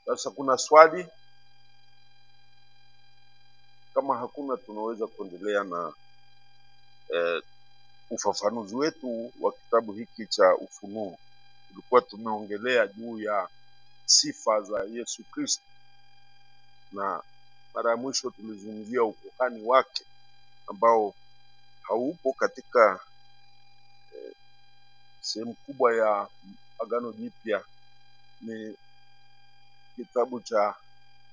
Sasa kuna swali? Kama hakuna, tunaweza kuendelea na ufafanuzi wetu wa kitabu hiki cha Ufunuo. Tulikuwa tumeongelea juu ya sifa za Yesu Kristo, na mara ya mwisho tulizungumzia ukuhani wake ambao haupo katika sehemu kubwa ya Agano Jipya. Ni kitabu cha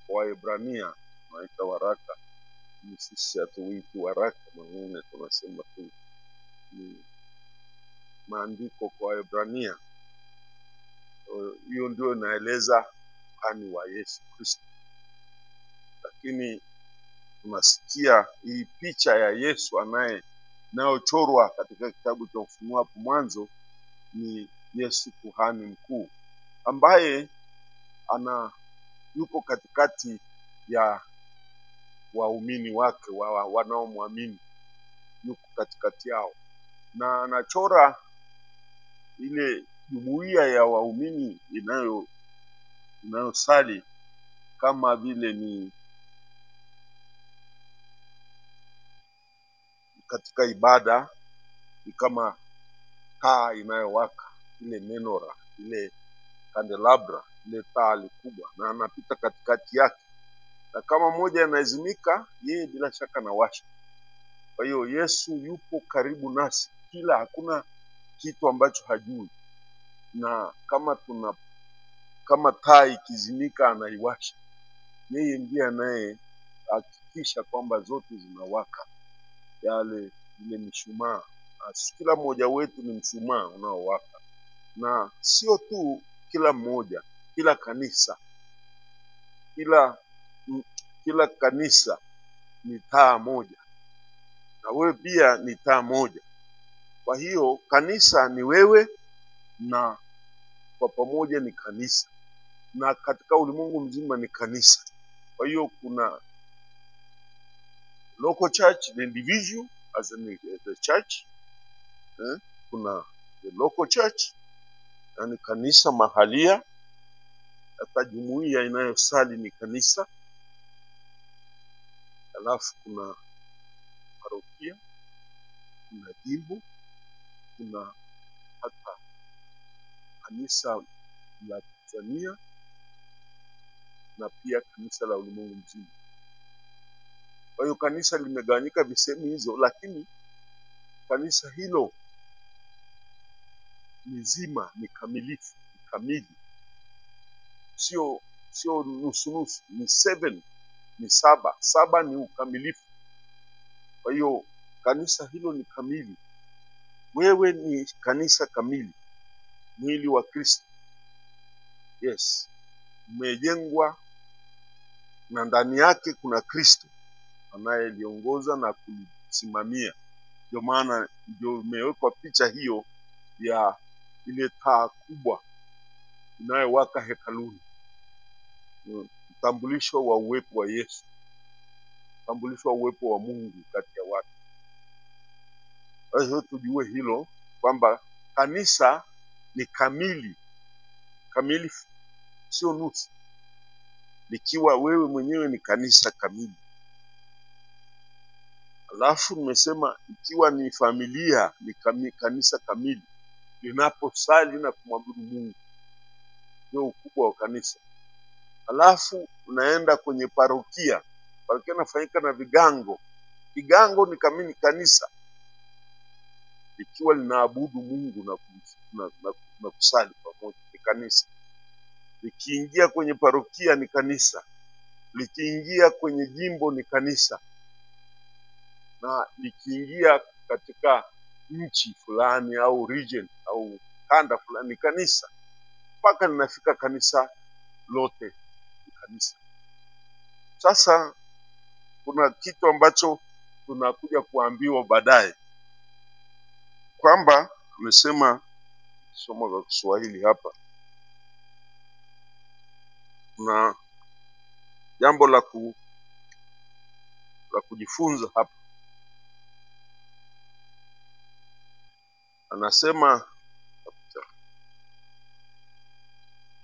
Waebrania, tunaita waraka. Ni sisi hatuiti waraka, mwingine tunasema tu ni maandiko kwa Waebrania. Hiyo ndio inaeleza ukuhani wa Yesu Kristo, lakini tunasikia hii picha ya Yesu inayochorwa katika kitabu cha Ufunuo hapo mwanzo ni Yesu kuhani mkuu ambaye yuko katikati ya waumini wake wanaomwamini, yuko katikati yao na anachora ile jumuiya ya waumini inayosali kama vile ni katika ibada, ni kama taa inayowaka, ile menorah, ile candelabra, ile taa kubwa, na anapita katikati yake, na kama moja anazimika, yeye bila shaka anawasha. Kwa hiyo Yesu yupo karibu nasi, hakuna kitu ambacho hajui, na kama taa ikizimika anaiwasha. Yeye ndiye anayehakikisha kwamba zote zinawaka, ile mishumaa. Kila mmoja wetu ni mshumaa unaowaka, na sio tu kila mmoja, kila kanisa, kila kanisa ni taa moja, na wewe pia ni taa moja. Kwa hiyo kanisa ni wewe, na kwa pamoja ni kanisa, na katika ulimwengu mzima ni kanisa. Kwa hiyo kuna local church, the individual as the church. Kuna the local church, yani kanisa mahalia. Hata jumuiya inayosali ni kanisa. Alafu kuna parokia, kuna jimbo, kuna hata kanisa la Tanzania, na pia kanisa la ulimwengu mzima. Kwa hiyo kanisa limegawanyika visehemu hizo, lakini kanisa hilo nzima ni kamilifu, ni kamili. Sio nusu nusu, ni 7, ni 7. 7 ni ukamilifu. Kwa hiyo kanisa hilo ni kamili. Wewe ni kanisa kamili, mwili wa Kristo. Yes, umejengwa na ndani yake kuna Kristo anayeliongoza na kulisimamia. Ndio maana ndio imewekwa picha hiyo ya ile taa kubwa inayowaka hekaluni. Utambulisho wa uwepo wa Yesu, utambulisho wa uwepo wa Mungu kati ya watu. Kwa hiyo tujue hilo kwamba kanisa ni kamilifu, sio nusu. Likiwa wewe mwenyewe ni kanisa kamili. Alafu nimesema ikiwa ni familia ni kanisa kamili linaposali na kumwabudu Mungu. Ndio ukubwa wa kanisa. Alafu unaenda kwenye parokia. Parokia inafanyika na vigango. Vigango ni kamili kanisa, ikiwa linaabudu Mungu na kusali pamoja, ni kanisa. Likiingia kwenye parokia ni kanisa. Likiingia kwenye jimbo ni kanisa, na likiingia katika nchi fulani au region au kanda fulani ni kanisa, mpaka linafika kanisa lote ni kanisa. Sasa kuna kitu ambacho tunakuja kuambiwa baadaye kwamba tumesema, somo la Kiswahili hapa, na jambo la kujifunza hapa. Anasema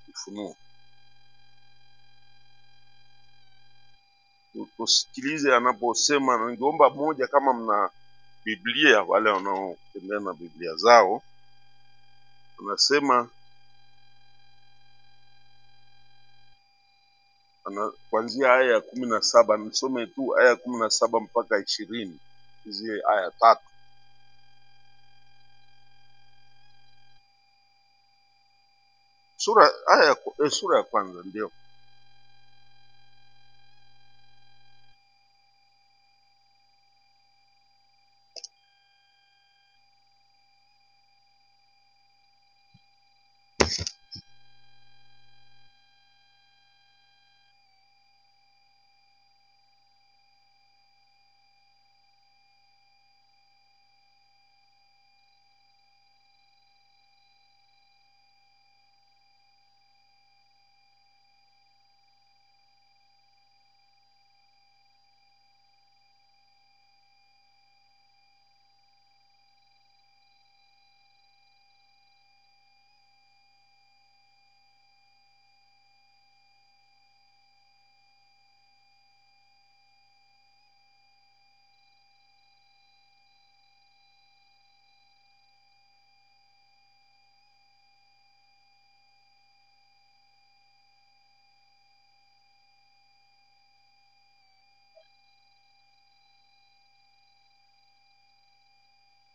Ufunuo tusikilize anaposema, na ningeomba moja, kama mna Biblia, wale wanaotembea na Biblia zao, anasema kuanzia aya ya 17, nisome tu aya ya 17 mpaka 20, hizi aya 3. Sura ya kwanza ndio.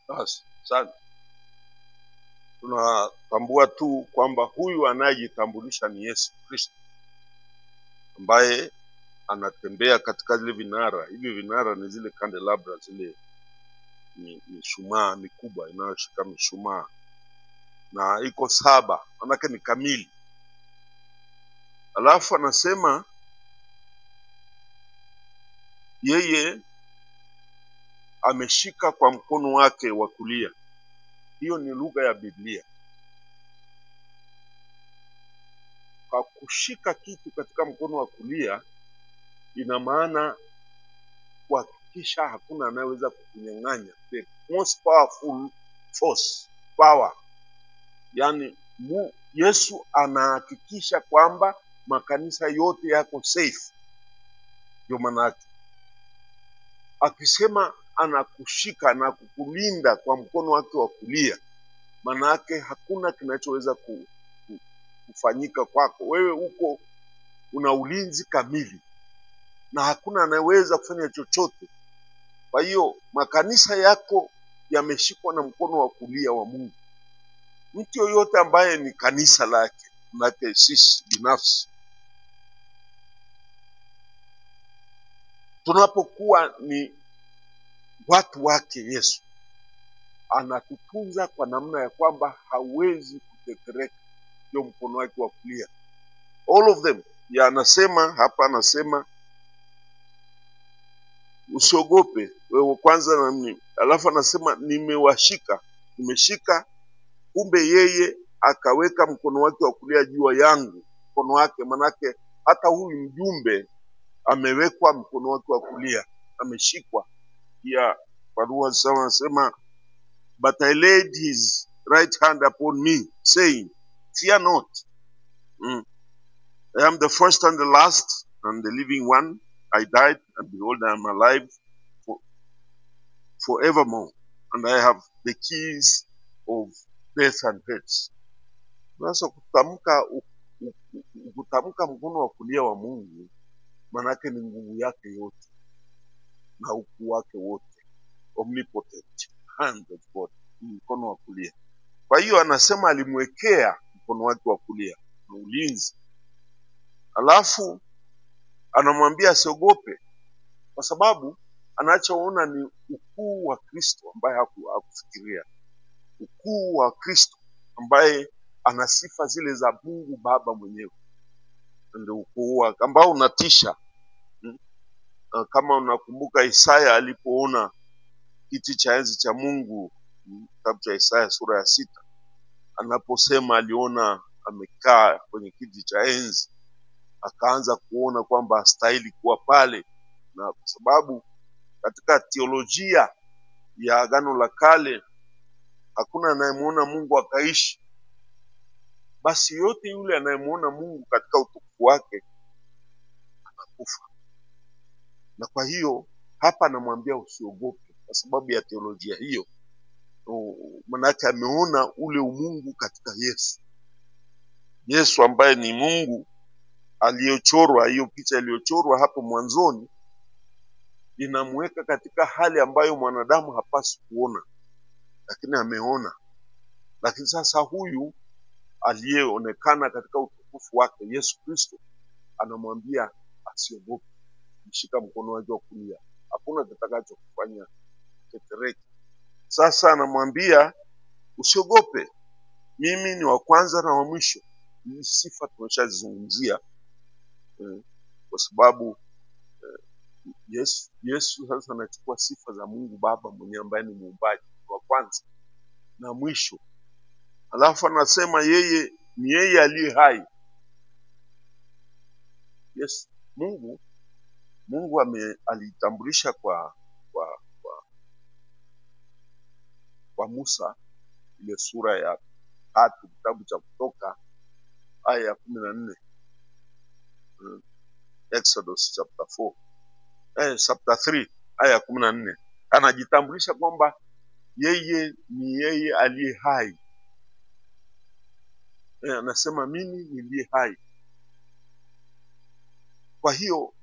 Basi sana tunatambua tu kwamba huyu anayejitambulisha ni Yesu Kristo, ambaye anatembea katika zile vinara. Hivi vinara ni zile candelabra, zile mishumaa mikubwa inayoshika mishumaa, na iko 7, manake ni kamili. Alafu anasema yeye ameshika kwa mkono wake wa kulia. Hiyo ni lugha ya Biblia. Kwa kushika kitu katika mkono wa kulia, ina maana kuhakikisha hakuna anayeweza kukunyang'anya. The most powerful force, power. Yani Yesu anahakikisha kwamba makanisa yote yako safe. Ndio maana yake. Akisema anakushika na kukulinda kwa mkono wake wa kulia, maana yake hakuna kinachoweza kufanyika kwako. Wewe una ulinzi kamili na hakuna anayeweza kufanya chochote. Kwa hiyo makanisa yako yameshikwa na mkono wa kulia wa Mungu. Mtu yoyote ambaye ni kanisa lake, sisi binafsi, tunapokuwa ni watu wake, Yesu anatutunza kwa namna ya kwamba hawezi kutetereka. Ndio mkono wake wa kulia, all of them. Anasema hapa, anasema usiogope wewe kwanza na mimi. Alafu anasema nimeshika. Kumbe yeye akaweka mkono wake wa kulia juu yangu, mkono wake. Manake hata huyu mjumbe amewekwa mkono wake wa kulia, ameshikwa. Pia barua sawa anasema, but I laid his right hand upon me, saying, fear not. I am the first and the last and the living one. I died, and behold, I am alive forevermore, and I have the keys of death and hate. Sasa kutamka mkono wa kulia wa Mungu, manake ni nguvu yake yote na ukuu wake wote, omnipotent hand of God, mkono wa kulia. Kwa hiyo anasema alimwekea mkono wake wa kulia na ulinzi. Alafu anamwambia asiogope, kwa sababu anachoona ni ukuu wa Kristo ambaye hakufikiria. Ukuu wa Kristo ambaye ana sifa zile za Mungu Baba mwenyewe. Ndio ukuu ambao unatisha. Kama unakumbuka Isaya alipoona kiti cha enzi cha Mungu, kitabu cha Isaya sura ya 6, anaposema aliona amekaa kwenye kiti cha enzi, akaanza kuona kwamba hastahili kuwa pale. Na kwa sababu katika teolojia ya Agano la Kale hakuna anayemuona Mungu akaishi, basi yote yule anayemuona Mungu katika utukufu wake anakufa. Na kwa hiyo hapa anamwambia usiogope kwa sababu ya teolojia hiyo. Manake ameona ule umungu katika Yesu. Yesu ambaye ni Mungu aliyochorwa, hiyo picha iliyochorwa hapo mwanzoni inamweka katika hali ambayo mwanadamu hapaswi kuona, lakini ameona. Lakini sasa huyu aliyeonekana katika utukufu wake, Yesu Kristo, anamwambia asiogope, mshika mkono wake wa kulia, hakuna kitakacho kufanya tetereke. Sasa anamwambia usiogope, mimi ni wa kwanza na wa mwisho. Hii sifa tumeshazizungumzia kwa sababu Yesu sasa anachukua sifa za Mungu Baba mwenyewe ambaye ni muumbaji wa kwanza na mwisho. Alafu anasema yeye ni yeye aliye hai. Yes, Mungu alitambulisha kwa Musa ile sura ya 3 kitabu cha Kutoka aya ya 14. Exodus chapter 3 aya ya 14. Anajitambulisha kwamba yeye ni yeye aliye hai. Anasema mimi niliye hai. Kwa hiyo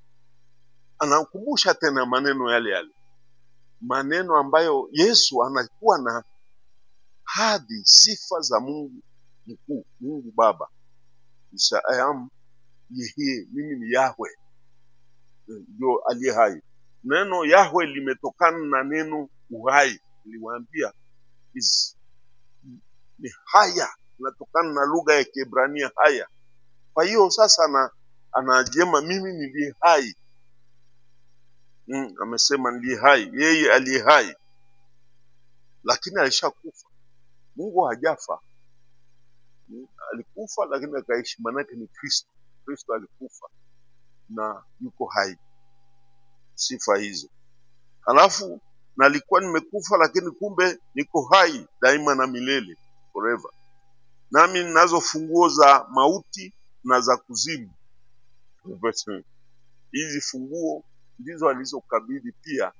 anakumbusha tena maneno yale, maneno ambayo Yesu anakuwa na hadhi, sifa za Mungu mkuu, Mungu Baba. I am yeye, mimi ni Yahwe, ndio aliye hai. Neno Yahwe limetokana na neno uhai. Niliwaambia ni haya, linatokana na lugha ya Kiebrania haya. Kwa hiyo sasa anajema mimi niliye hai. Amesema niliye hai, yeye aliye hai. Lakini alishakufa. Mungu hajafa. Alikufa lakini akaishi, manake ni Kristo. Kristo alikufa na yuko hai. Sifa hizo. Alafu nalikuwa nimekufa lakini kumbe niko hai daima na milele, forever. Nami ninazo funguo za mauti na za kuzimu. Hizi funguo ndizo alizokabidhi pia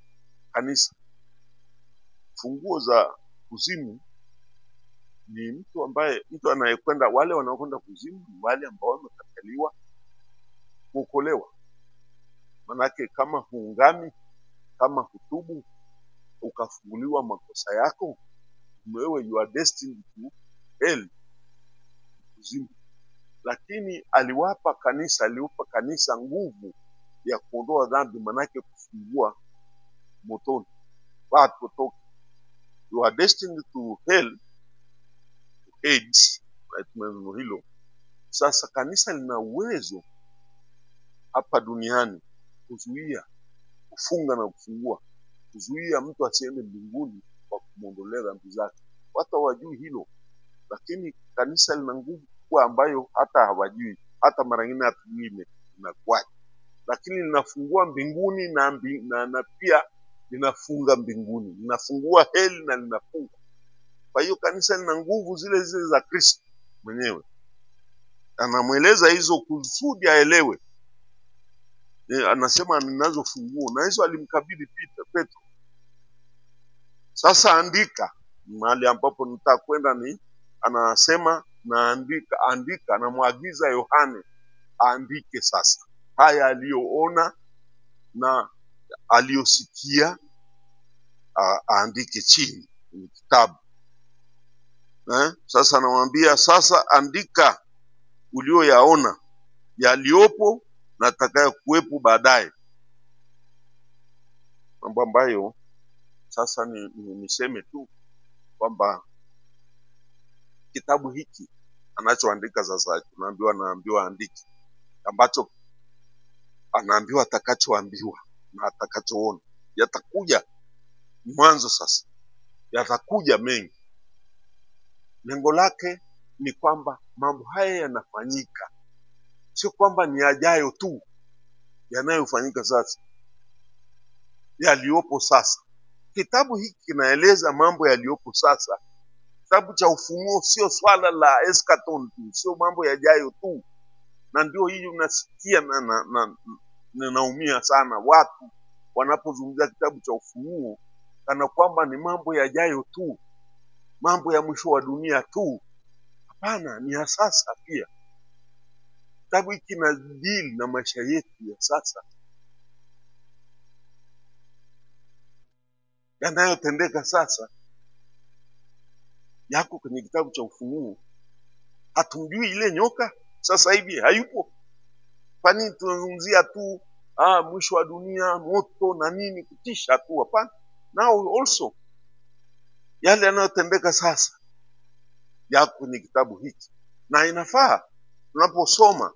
kanisa. Funguo za kuzimu ni mtu anayekwenda, wale wanaokwenda kuzimu ni wale ambao wamekataliwa kuokolewa. Manake kama huungami, kama hutubu, ukafunguliwa makosa yako, wewe you are destined to hell, kuzimu. Lakini aliwapa kanisa nguvu ya kuondoa dhambi, manake kufungua motoni watu toka. You are destined to hell, AIDS, right? Hilo sasa kanisa lina uwezo hapa duniani kuzuia, kufunga na kufungua, kuzuia mtu asiende mbinguni kwa kumwondolea dhambi zake. Watu hawajui hilo, lakini kanisa lina nguvu kubwa ambayo hata hawajui, hata mara nyingine hatujui inakuwaje. Lakini linafungua mbinguni na pia linafunga mbinguni, linafungua heli na linafunga. Kwa hiyo kanisa lina nguvu zile za Kristo mwenyewe. Anamweleza hizo kusudi aelewe. Anasema ninazo funguo, na hizo alimkabidhi Petro. Sasa andika, mahali ambapo nitakwenda ni anasema andika, anamwagiza Yohane aandike sasa haya aliyoona na aliyosikia, aandike chini kwenye kitabu. Sasa anamwambia sasa andika ulioyaona, yaliopo na atakayo kuwepo baadaye. Mambo ambayo sasa niseme tu kwamba kitabu hiki anachoandika sasa, anaambiwa andike, ambacho anaambiwa atakachoambiwa na atakachoona. Yatakuja mwanzo sasa, yatakuja mengi. Lengo lake ni kwamba mambo haya yanafanyika, sio kwamba ni yajayo tu yanayofanyika sasa, yaliopo sasa. Kitabu hiki kinaeleza mambo yaliopo sasa. Kitabu cha Ufunuo sio swala la eschaton tu, sio mambo yajayo tu. Na ndio hii unasikia na naumia sana watu wanapozungumzia kitabu cha Ufunuo kana kwamba ni mambo yajayo tu, mambo ya mwisho wa dunia tu. Hapana, ni ya sasa pia. Kitabu hiki kina deal na maisha yetu ya sasa, yanayotendeka sasa yako kwenye kitabu cha Ufunuo. Hatumjui ile nyoka sasa hivi, hayupo. Kwa nini tunazungumzia tu mwisho wa dunia, moto na nini, kutisha tu? Hapana. Now also yale yanayotendeka sasa yako kwenye kitabu hiki, na inafaa tunaposoma,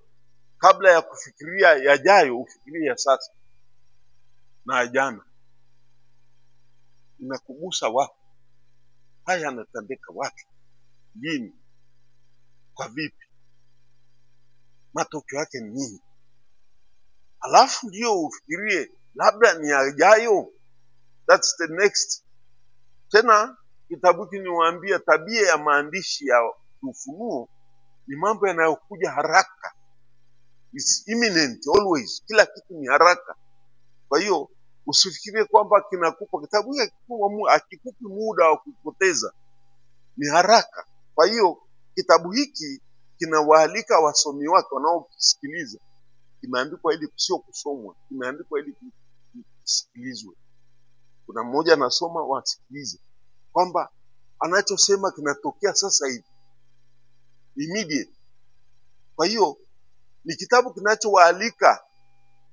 kabla ya kufikiria yajayo, ufikirie ya sasa na ya jana. Inakugusa wapi? Haya yanatendeka wapi? Lini? Kwa vipi? Matokeo yake ni nini? Alafu ndio ufikirie labda ni yajayo. That's the next. Tena kitabu hiki niwaambia, tabia ya maandishi ya Ufunuo ni mambo yanayokuja haraka. It's imminent always. Kila kitu ni haraka. Kwa hiyo usifikirie kwamba kinakupa kitabu hiki, akikupi muda wa kupoteza, ni haraka. Kwa hiyo kitabu hiki kinawaalika wasomi wake wanaokisikiliza. Kimeandikwa ili sio kusomwa, kimeandikwa ili kusikilizwe. Kuna mmoja anasoma, wasikilize kwamba anachosema kinatokea sasa hivi, immediate. Kwa hiyo ni kitabu kinachowaalika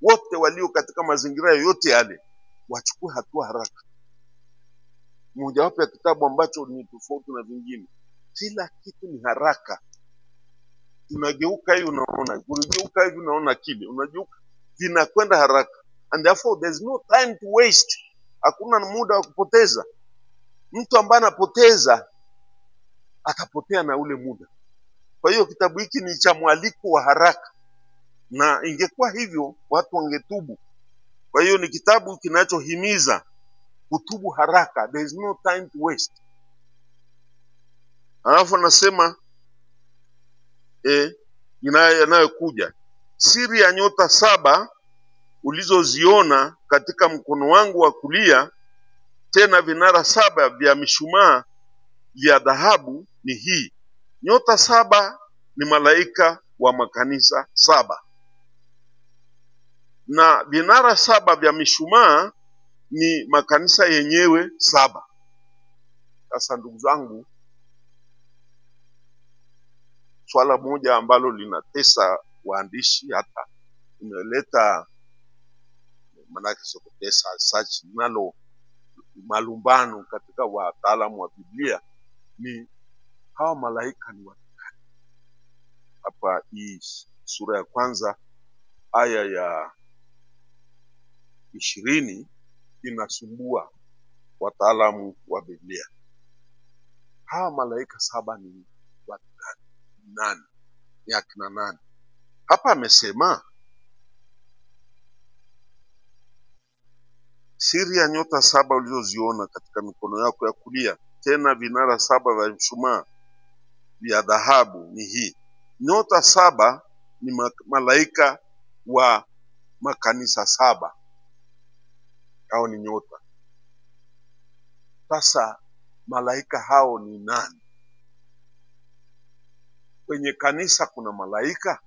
wote walio katika mazingira yoyote yale wachukue hatua haraka. Mojawapo ya kitabu ambacho ni tofauti na vingine, kila kitu ni haraka. Unageuka hivi unaona, unageuka hivi unaona kile, unageuka, vinakwenda haraka. And therefore there's no time to waste. Hakuna muda wa kupoteza. Mtu ambaye anapoteza atapotea na ule muda. Kwa hiyo kitabu hiki ni cha mwaliko wa haraka, na ingekuwa hivyo watu wangetubu. Kwa hiyo ni kitabu kinachohimiza kutubu haraka. There is no time to waste. Alafu nasema yanayokuja, siri ya nyota 7 ulizoziona katika mkono wangu wa kulia, tena vinara 7 vya mishumaa vya dhahabu ni hii. Nyota 7 ni malaika wa makanisa 7, na vinara 7 vya mishumaa ni makanisa yenyewe 7. Sasa ndugu zangu, swala moja ambalo linatesa waandishi, hata imeleta manake sokotesa such nalo malumbano katika wataalamu wa Biblia, ni hawa malaika ni watu gani? Hapa hii sura ya 1 aya ya 20 inasumbua wataalamu wa Biblia. Hawa malaika 7 ni watu gani? Nani? Ni akina nani? Hapa amesema siri ya nyota 7 ulizoziona katika mikono yako ya kulia, tena vinara 7 vya mshumaa vya dhahabu ni hii. Nyota 7 ni malaika wa makanisa 7. Hao ni nyota. Sasa malaika hao ni nani? Kwenye kanisa kuna malaika?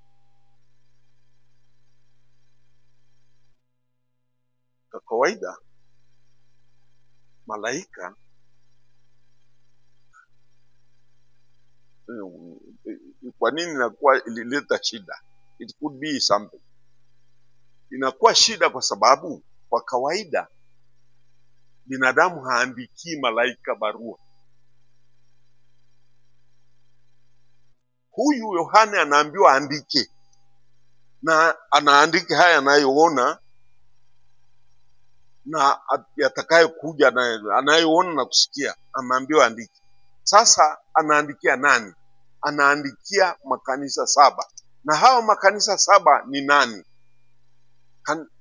Kwa kawaida malaika kwa nini inakuwa ilileta shida? It could be something. Inakuwa shida kwa sababu kwa kawaida binadamu haandikii malaika barua. Huyu Yohane anaambiwa andike, na anaandike haya anayoona na yatakayokuja, anayoona na kusikia, anaambiwa andike. Sasa anaandikia nani? Anaandikia makanisa 7. Na hao makanisa 7 ni nani?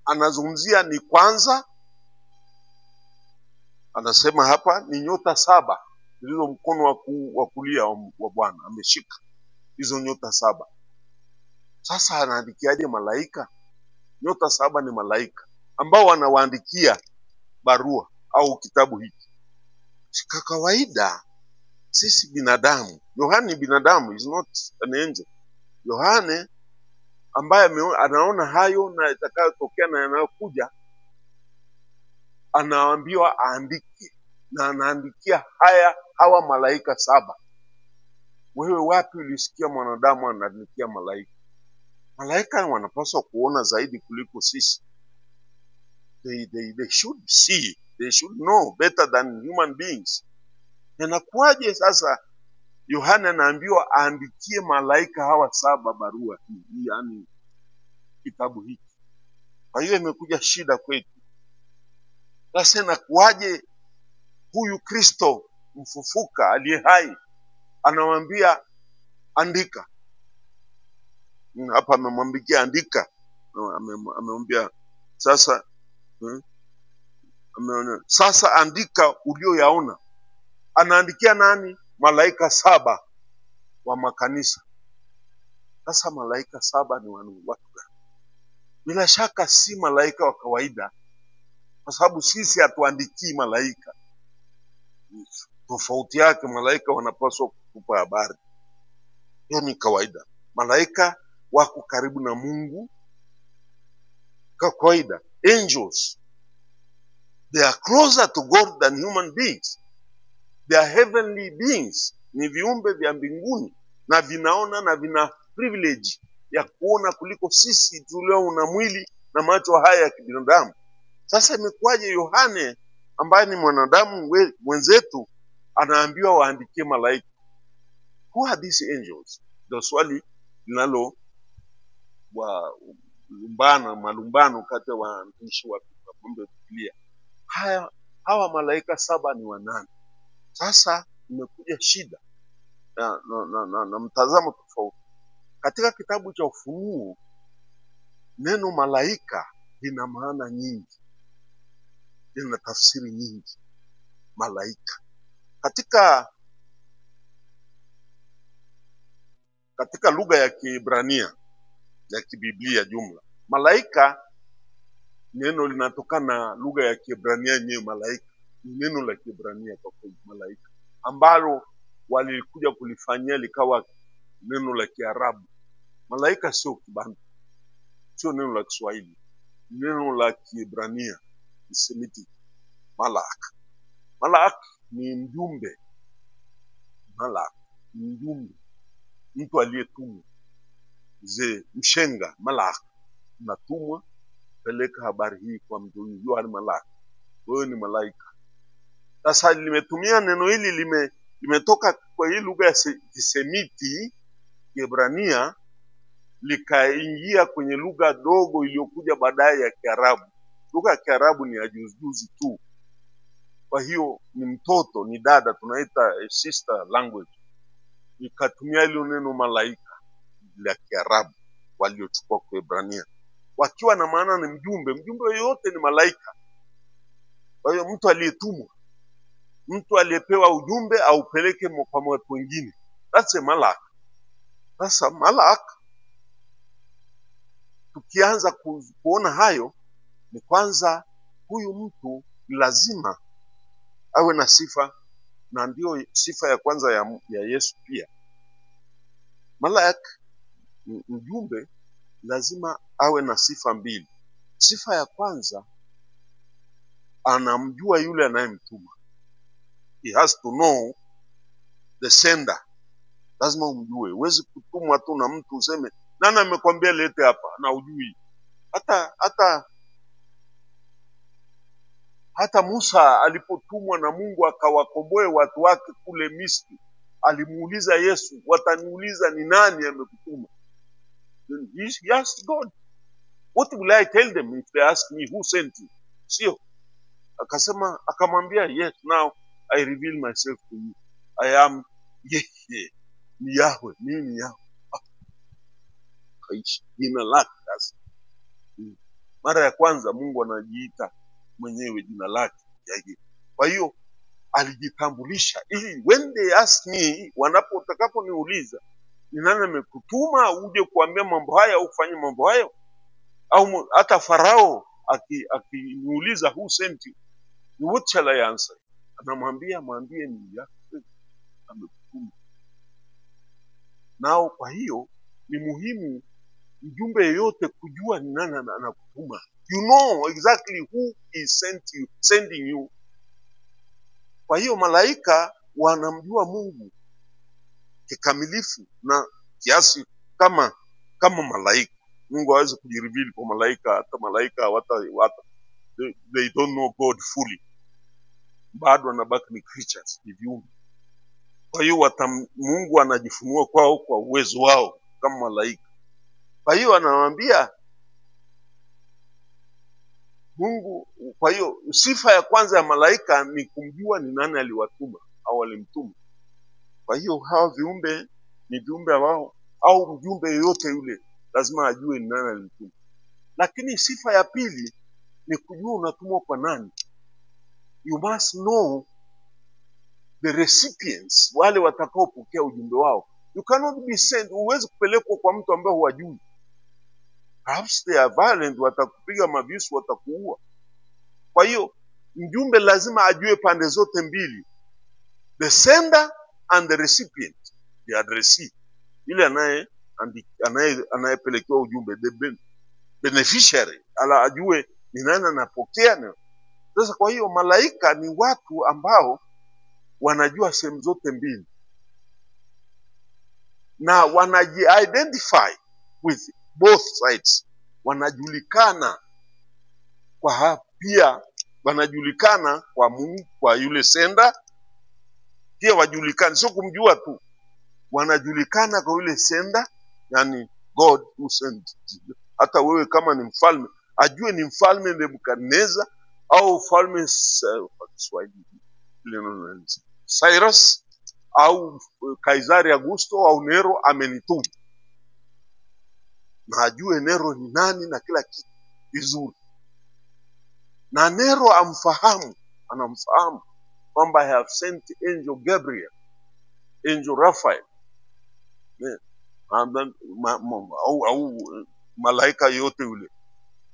Anazungumzia ni kwanza, anasema hapa ni nyota 7 zilizo mkono wa kulia wa Bwana, ameshika hizo nyota 7. Sasa anaandikiaje malaika? Nyota 7 ni malaika. ambao wanawaandikia barua au kitabu hiki. Kwa kawaida sisi binadamu, Yohane ni binadamu, is not an angel. Yohane ambaye anaona hayo na itakayotokea na yanayokuja, anaambiwa aandike, na anaandikia hawa malaika 7. Wewe wapi ulisikia mwanadamu anaandikia malaika? Malaika wanapaswa kuona zaidi kuliko sisi. They should see, they should know better than human beings. Inakuwaje sasa Yohana anaambiwa aandikie malaika hawa 7 barua hii, yani kitabu hiki? Kwa hiyo imekuja shida kwetu. Sasa inakuwaje huyu Kristo mfufuka aliye hai anamwambia andika? Hapa amemwambia andika, amemwambia sasa sasa andika ulioyaona. Anaandikia nani? Malaika 7 wa makanisa. Sasa malaika 7 ni watu gani? Bila shaka si malaika wa kawaida, kwa sababu sisi hatuandikii malaika. Tofauti yake, malaika wanapaswa kutupa habari. Hiyo ni kawaida. Malaika wako karibu na Mungu kwa kawaida. Angels, they are closer to God than human beings. They are heavenly beings. Ni viumbe vya mbinguni na vinaona na vina privilege ya kuona kuliko sisi tulio na mwili na macho haya ya kibinadamu. Sasa imekuwaje Yohane ambaye ni mwanadamu mwenzetu anaambiwa waandikie malaika? Who are these angels? Ndio swali linalo malumbano kati ya waandishi wa Biblia. Hawa malaika 7 ni wanani? Sasa imekuja shida na mtazamo tofauti. Katika kitabu cha Ufunuo, neno malaika lina maana nyingi, lina tafsiri nyingi. Malaika katika lugha ya Kiebrania ya kibiblia jumla, malaika neno linatokana na lugha ya Kiebrania yenyewe. Malaika ni neno la Kiebrania kwa kweli, malaika, ambalo walikuja kulifanyia likawa neno la Kiarabu. Malaika sio Kibantu, sio neno la Kiswahili, neno la Kiebrania, Semitic. Malak ni mjumbe. Malak ni mjumbe, mtu aliyetumwa. Mshenga, malak, unatumwa peleka habari hii kwa mtu huyu, ni malak, wewe ni malaika. Sasa limetumia neno hili, limetoka kwa hii lugha ya Kisemiti, Kiebrania, likaingia kwenye lugha dogo iliyokuja baadaye ya Kiarabu. Lugha ya Kiarabu ni ya juzi tu. Kwa hiyo ni mtoto, ni dada, tunaita sister language. Ikatumia ile neno malaika la Kiarabu waliochukua kwa Kiebrania, wakiwa na maana ni mjumbe. Mjumbe yote ni malaika. Kwa hiyo mtu aliyetumwa, mtu aliyepewa ujumbe au peleke kwa watu wengine, that's a malak. Sasa malak, tukianza kuona hayo, ni kwanza huyu mtu lazima awe na sifa, na ndio sifa ya kwanza ya Yesu pia. Malak, mjumbe, lazima awe na sifa 2. Sifa ya kwanza, anamjua yule anayemtuma. He has to know the sender. Lazima umjue. Huwezi kutumwa tu na mtu useme nani amekwambia lete hapa na ujui. Hata Musa alipotumwa na Mungu akawakomboe watu wake kule Misri, alimuuliza Yesu, wataniuliza ni nani amekutuma? He asked God, what will I tell them if they ask me who sent you? Sio. Akamwambia, yes, now I reveal myself to you. I am Yahweh. Mimi Yahweh. Jina lake sasa. Mara ya kwanza Mungu anajiita mwenyewe jina lake. Kwa hiyo alijitambulisha, ili when they ask me, watakaponiuliza ni nani amekutuma uje kuambia mambo haya au kufanya mambo hayo, au hata Farao akiniuliza who sent you, what shall I answer? Anamwambia mwambie ni Yahweh amekutuma. Nao kwa hiyo ni muhimu mjumbe yeyote kujua ni nani anakutuma. You know exactly who is sending you. Kwa hiyo malaika wanamjua Mungu kikamilifu na kiasi kama malaika. Mungu hawezi kujireveal kwa malaika, hata malaika they don't know God fully. Bado wanabaki ni creatures, ni viumbe. Kwa hiyo Mungu anajifunua kwao kwa uwezo wao kama malaika. Kwa hiyo anawaambia Mungu, kwa hiyo sifa ya kwanza ya malaika ni kumjua ni nani aliwatuma au alimtuma. Kwa hiyo hawa viumbe ni viumbe wao, au mjumbe yoyote yule lazima ajue ni nani alimtuma. Lakini sifa ya pili ni kujua unatumwa kwa nani. You must know the recipients, wale watakaopokea ujumbe wao. You cannot be sent, huwezi kupelekwa kwa mtu ambaye huwajui. Perhaps they are violent, watakupiga mavisu, watakuua. Kwa hiyo mjumbe lazima ajue pande zote mbili, the sender and the recipient, the addressee, yule anayepelekewa ujumbe, the beneficiary, ala ajue ni nani anapokea. Sasa kwa hiyo malaika ni watu ambao wanajua sehemu zote mbili na wanaji-identify with both sides. Wanajulikana kwa pia, wanajulikana kwa Mungu, kwa yule sender, pia wajulikana, sio kumjua tu, wanajulikana kwa yule sender, yani God who sent. Hata wewe kama ni mfalme, ajue ni mfalme Nebukadneza au mfalme Cyrus au Kaisari Augusto au Nero amenituma, na ajue Nero ni nani na kila kitu vizuri. Na Nero anamfahamu kwamba I have sent angel Gabriel, angel Raphael, au malaika yote yule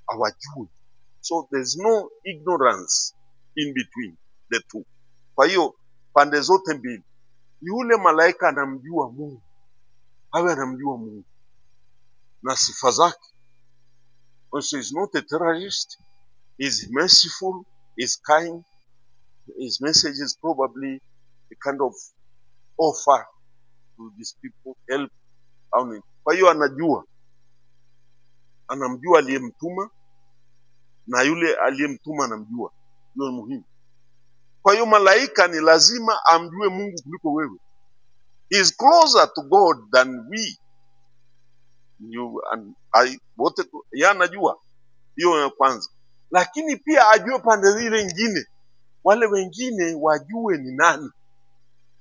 hawajui. So there's no ignorance in between the two. Kwa hiyo pande zote mbili, yule malaika anamjua Mungu, awe anamjua Mungu na sifa zake. Also, he's not a terrorist, he's merciful, he's kind. His message is probably a kind of offer to these people, help. Kwa hiyo anamjua aliyemtuma, na yule aliyemtuma anamjua. Hiyo ni muhimu. Kwa hiyo malaika ni lazima amjue Mungu kuliko wewe. He is closer to God than we. You and I, wote anajua. Hiyo ya kwanza. Lakini pia ajue pande zile nyingine. Wale wengine wajue ni nani.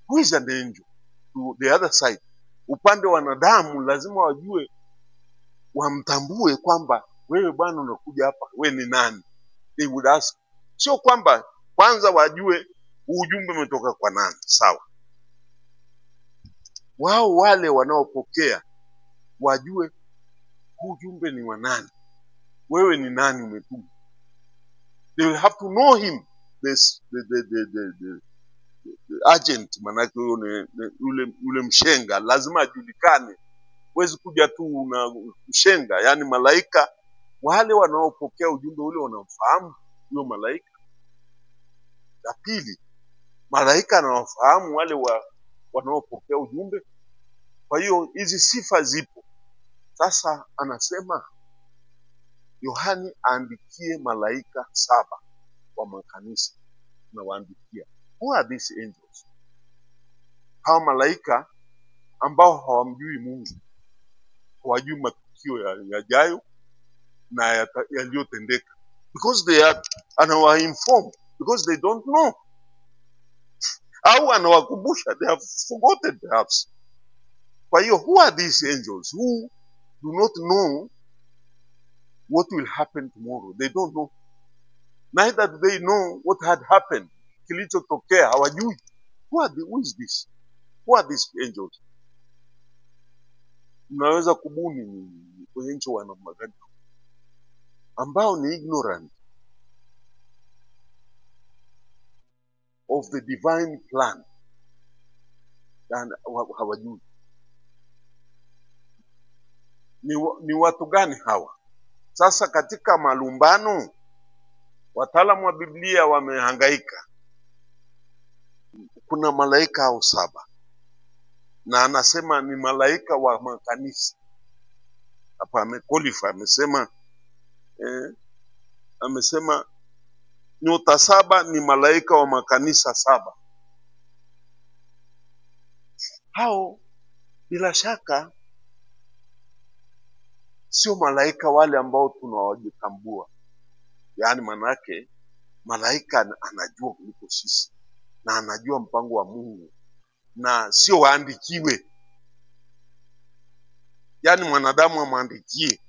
Who is an angel? To the other side. Upande wa wanadamu lazima wajue, wamtambue kwamba wewe bwana unakuja hapa, wewe ni nani? They would ask. Sio kwamba kwanza wajue ujumbe umetoka kwa nani, sawa. Wao wale wanaopokea wajue ujumbe ni wa nani, wewe ni nani umetuma. They will have to know him, the agent, manake yule mshenga lazima ajulikane. Huwezi kuja tu na mshenga, yani malaika wale wanaopokea ujumbe ule wanamfahamu huyo malaika. La pili, malaika anawafahamu wale wanaopokea ujumbe. Kwa hiyo hizi sifa zipo. Sasa anasema Yohani aandikie malaika 7 wa makanisa, na waandikia. Who are these angels? Hawa malaika ambao hawamjui Mungu, hawajui matukio yajayo na yaliyotendeka, because they are anawainform, because they don't know, au anawakumbusha, they have forgotten perhaps. Kwa hiyo who are these angels who do not know what will happen tomorrow? They don't know. Neither do they know what had happened, kilichotokea hawajui. Who is this? Who are these angels? Unaweza kubuni kwenye nchi wa namna gani? ambao ni ignorant of the divine plan, na hawajui ni watu gani hawa. Sasa katika malumbano, wataalamu wa Biblia wamehangaika. Kuna malaika hao 7, na anasema ni malaika wa makanisa. Hapa amequalify, amesema nyota 7 ni malaika wa makanisa 7. Hao bila shaka sio malaika wale ambao tunawajitambua. Yaani manake malaika anajua kuliko sisi, na anajua mpango wa Mungu, na sio waandikiwe. Yaani mwanadamu amwandikie.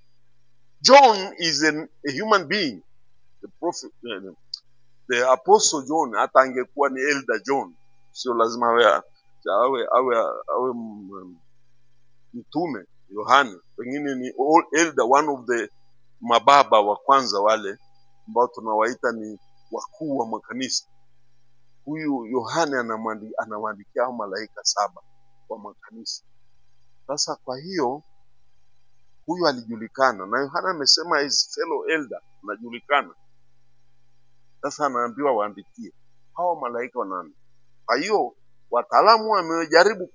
John is a human being. The prophet, the apostle John, hata angekuwa ni elder John, sio lazima awe mtume Yohane, pengine ni elder, one of the mababa wa kwanza wale ambao tunawaita ni wakuu wa makanisa. Huyu Yohane anawaandikia hao malaika 7 wa makanisa. Sasa kwa hiyo huyu alijulikana, na Yohana amesema his fellow elder anajulikana. Sasa anaambiwa waandikie hao malaika wanani. Kwa hiyo wataalamu wamejaribu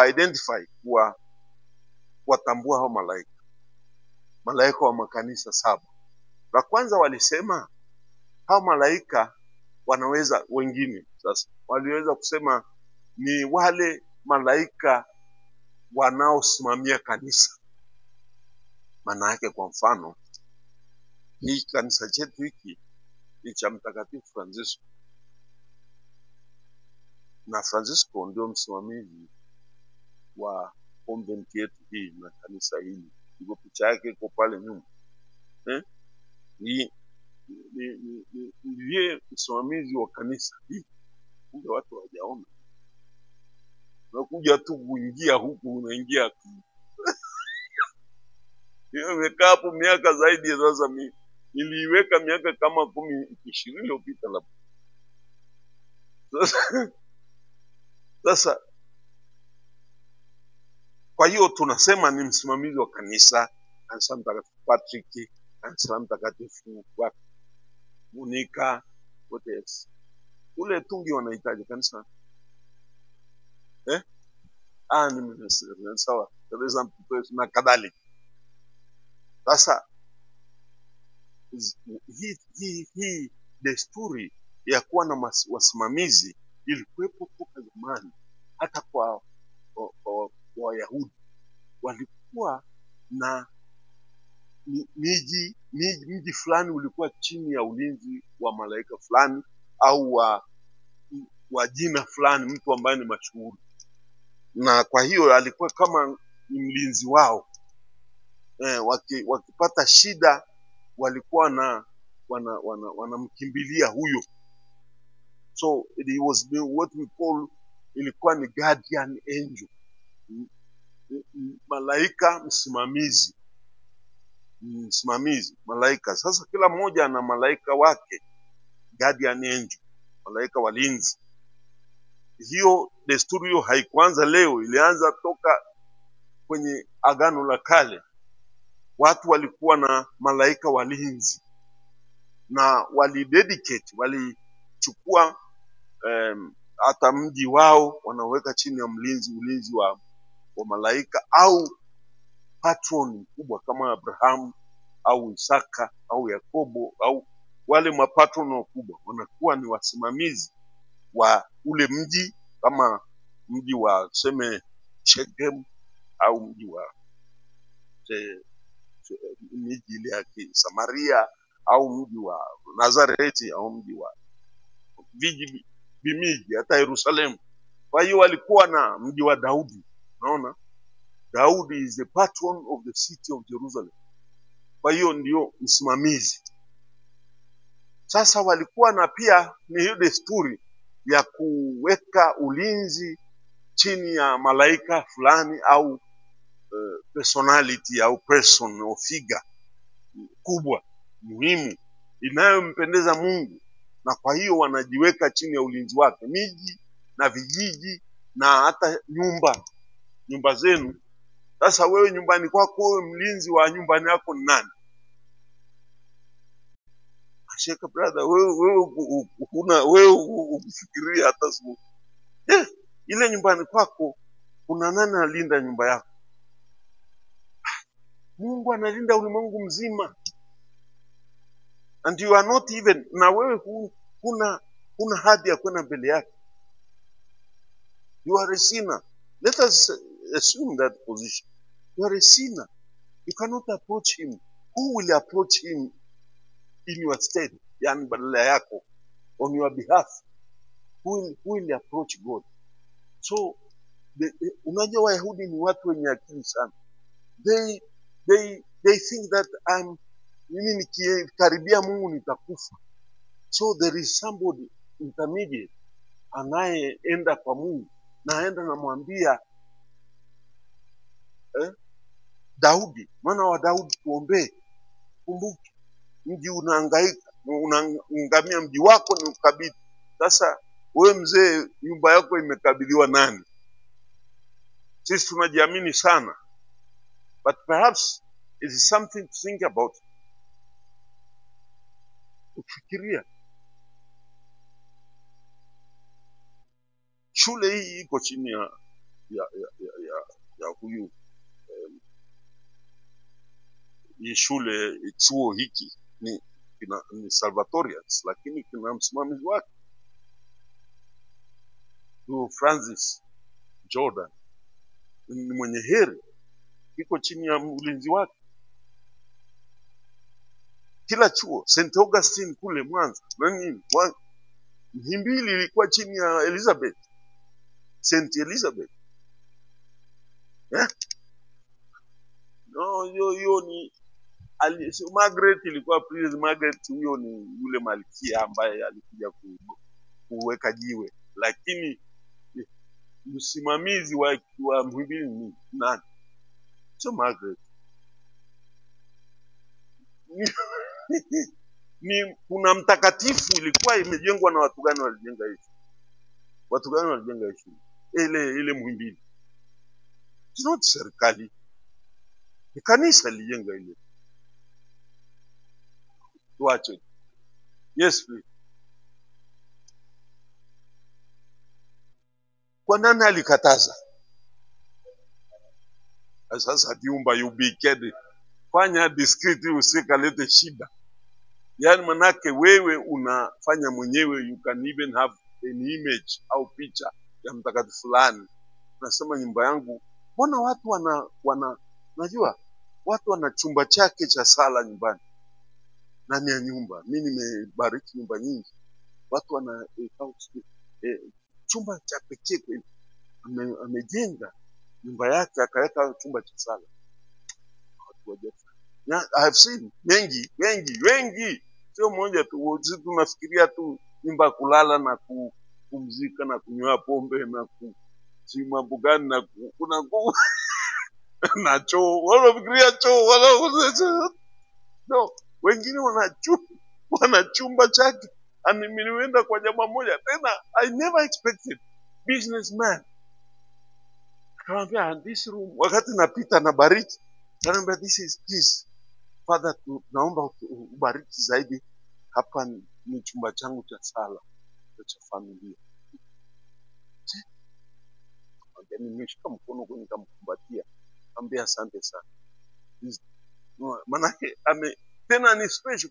identify, kuwatambua hao malaika wa makanisa 7. La kwanza walisema hao malaika wanaweza, wengine sasa waliweza kusema ni wale malaika wanaosimamia kanisa. Maana yake, kwa mfano, hii kanisa chetu hiki ni cha Mtakatifu Francisco, na Francisco ndio msimamizi wa convent yetu hii na kanisa hili. Iko picha yake iko pale nyuma. Ndiye msimamizi wa kanisa hii. Kumbe watu hawajaona. Unakuja tu kuingia huku, unaingia nimekaa hapo miaka zaidi ya sasa. Niliiweka miaka kama 10-20 iliyopita labda. Sasa kwa hiyo tunasema ni msimamizi wa kanisa, kanisa Mtakatifu Patrick, kanisa Mtakatifu Monica, what else? Ule tungi wanahitaji kanisa. Ni sawa. Teresa na kadhalika. Sasa hii desturi ya kuwa na wasimamizi ilikuwepo toka zamani. Hata kwa Wayahudi walikuwa na miji fulani ulikuwa chini ya ulinzi wa malaika fulani, au wa jina fulani, mtu ambaye ni mashuhuri, na kwa hiyo alikuwa kama mlinzi wao. Wakipata shida walikuwa wanamkimbilia huyo. So it was what we call, ilikuwa ni guardian angel, malaika msimamizi malaika. Sasa kila mmoja ana malaika wake, guardian angel, malaika walinzi. Hiyo desturi hiyo haikuanza leo, ilianza toka kwenye Agano la Kale. Watu walikuwa na malaika walinzi, na walichukua hata mji wao wanaweka chini ya ulinzi wa malaika, au patron mkubwa kama Abrahamu au Isaka au Yakobo, au wale mapatron wakubwa wanakuwa ni wasimamizi wa ule mji, kama mji wa tuseme Shechem, au mji wa miji ile ya Samaria, au mji wa Nazareti, au mji wa miji hata Yerusalemu. Kwa hiyo walikuwa na mji wa Daudi. Unaona, Daudi is the patron of the city of Jerusalem. Kwa hiyo ndio msimamizi. Sasa walikuwa na pia ni hiyo desturi ya kuweka ulinzi chini ya malaika fulani, au personality au person au figure kubwa. muhimu inayompendeza Mungu, na kwa hiyo wanajiweka chini ya ulinzi wake. Miji na vijiji na hata nyumba zenu. Sasa wewe nyumbani kwako, wewe mlinzi wa nyumbani yako ni nani? Sheka brother, wewe ukifikiria hata siku ile nyumbani kwako kuna nani analinda nyumba yako? Mungu analinda ulimwengu mzima. And you are not even, na wewe kuna hadhi ya kwenda mbele yake. You are a sinner. Let us assume that position. You are a sinner. You cannot approach him. Who will approach him in your stead? Yani badala yako, on your behalf. Who will approach God? So, unajua Wayahudi ni watu wenye akili sana. They think that mimi nikikaribia Mungu nitakufa. So there is somebody intermediate anayeenda kwa Mungu, na aenda namwambia Daudi, mwana wa Daudi, tuombee. Kumbuka mji unahangaika, unaangamia, mji wako ni ukabidhi. Sasa wewe mzee, nyumba yako imekabidhiwa nani? Sisi tunajiamini sana, but perhaps it is something to think about. Ukifikiria shule hii iko chini ya huyu hii shule, chuo hiki ni Salvatorians, lakini kina msimamizi wake huyu Francis Jordan, ni mwenye heri, iko chini ya ulinzi wake. Kila chuo, St. Augustine kule Mwanza, Muhimbili ilikuwa chini ya Elizabeth, St. Elizabeth. No, hiyo ni Margaret, ilikuwa Princess Margaret. Huyo ni yule malkia ambaye alikuja kuweka jiwe, lakini msimamizi wa Muhimbili ni nani? Sio Margaret. Kuna mtakatifu, ilikuwa imejengwa na watu gani walijenga hiyo? Watu gani walijenga hiyo? Ile Muhimbili. It's not serikali. Ni kanisa lilijenga ile. Tuache. Yes, please. Kwa nani alikataza? Sasa viumba yubikede. Fanya discreet, usikalete shida. Yani manake wewe unafanya mwenyewe, you can even have an image au picha ya mtakatifu fulani. Unasema nyumba yangu, mbona watu najua watu wana chumba chake cha sala nyumbani. Ndani ya nyumba, mimi nimebariki nyumba nyingi. Watu wana chumba cha pekee, amejenga nyumba yake akaweka chumba cha sala. I have seen wengi, sio mmoja tu. Sisi tunafikiria tu nyumba kulala na kupumzika na kunywa pombe na kuchima mbugani na kuna na choo. Wala fikiria choo, wala no, wengine wana chumba chake. Nimeenda kwa jamaa moja tena, I never expected, businessman. Akamwambia this room, wakati napita na bariki, akamwambia this is please Father, naomba ubariki zaidi, hapa ni chumba changu cha sala cha familia. Nimeshika mkono kwenye nikamkumbatia, ambia asante sana. Manake tena ni special,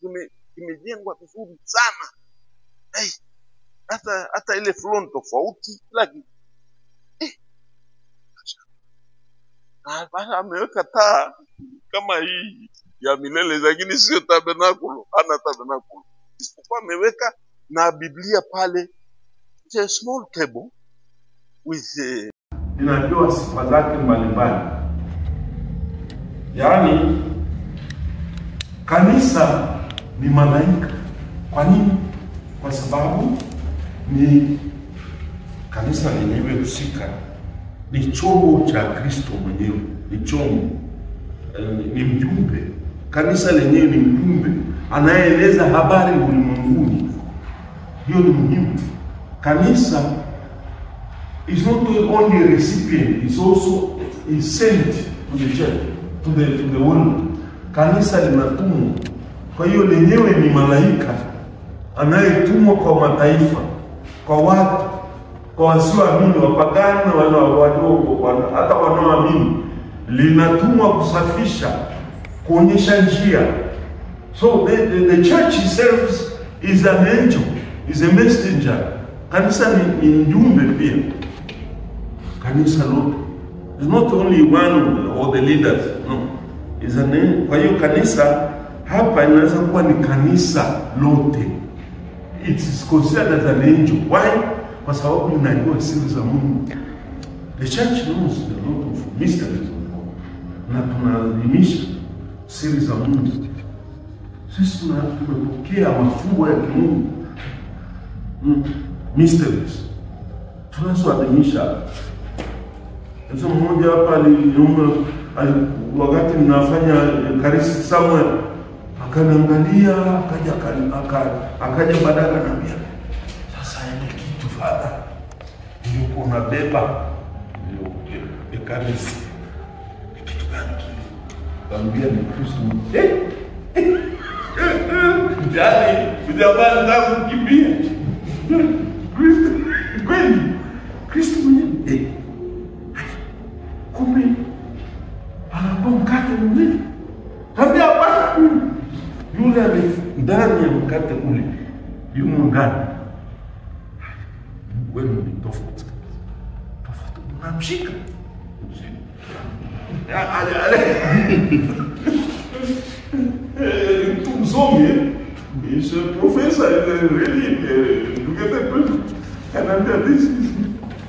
kimejengwa vizuri sana. Hata ile front tofauti, lakini ameweka taa kama hii ya milele, lakini sio tabernakulo, hana tabernakulo. Isipokuwa ameweka na Biblia pale. It's a small table with inajua sifa zake mbalimbali. Yaani kanisa ni malaika. Kwa nini? Kwa sababu ni kanisa lenyewe husika, ni chombo cha Kristo mwenyewe, ni chombo, ni mjumbe. Kanisa lenyewe ni mjumbe anayeeleza habari ulimwenguni. Hiyo ni muhimu. Kanisa is not only a recipient, it's also sent to the church, to the world. Kanisa linatumwa. Kwa hiyo lenyewe ni malaika anayetumwa kwa mataifa, kwa watu, kwa wasioamini, wapagani na wale wadogo, hata wanaoamini. Linatumwa kusafisha, kuonyesha njia. So the church itself is an angel, is a messenger. Kanisa ni mjumbe pia. Kanisa lote. It's not only one or the leaders, no. Is an angel. Kwa hiyo kanisa hapa inaweza kuwa ni kanisa lote. It is considered as an angel. Why? Kwa sababu inajua siri za Mungu. The church knows a lot of mysteries. Na tunaadhimisha siri za Mungu. Sisi tunapokea mafumbo ya kimungu. Mysteries. Tunazoadhimisha. Sasa mmoja hapa wakati ninafanya Eucharistic Samuel, akaniangalia, akaja baadaye akaniambia, sasa ile kitu Father ndio unabeba ndio Eucharistic. Kitu gani kile? Kaambia ni Kristo. Yaani, kujabana ndio kukimbia. Kristo kweli. Kristo mwenyewe. Kumbe anakuwa mkate mwingine. Hadi hapa yule ndani ya mkate ule yumo ndani. Wewe ni tofauti. Tofauti unamshika. Msomi is a professor really look at that person. And under this is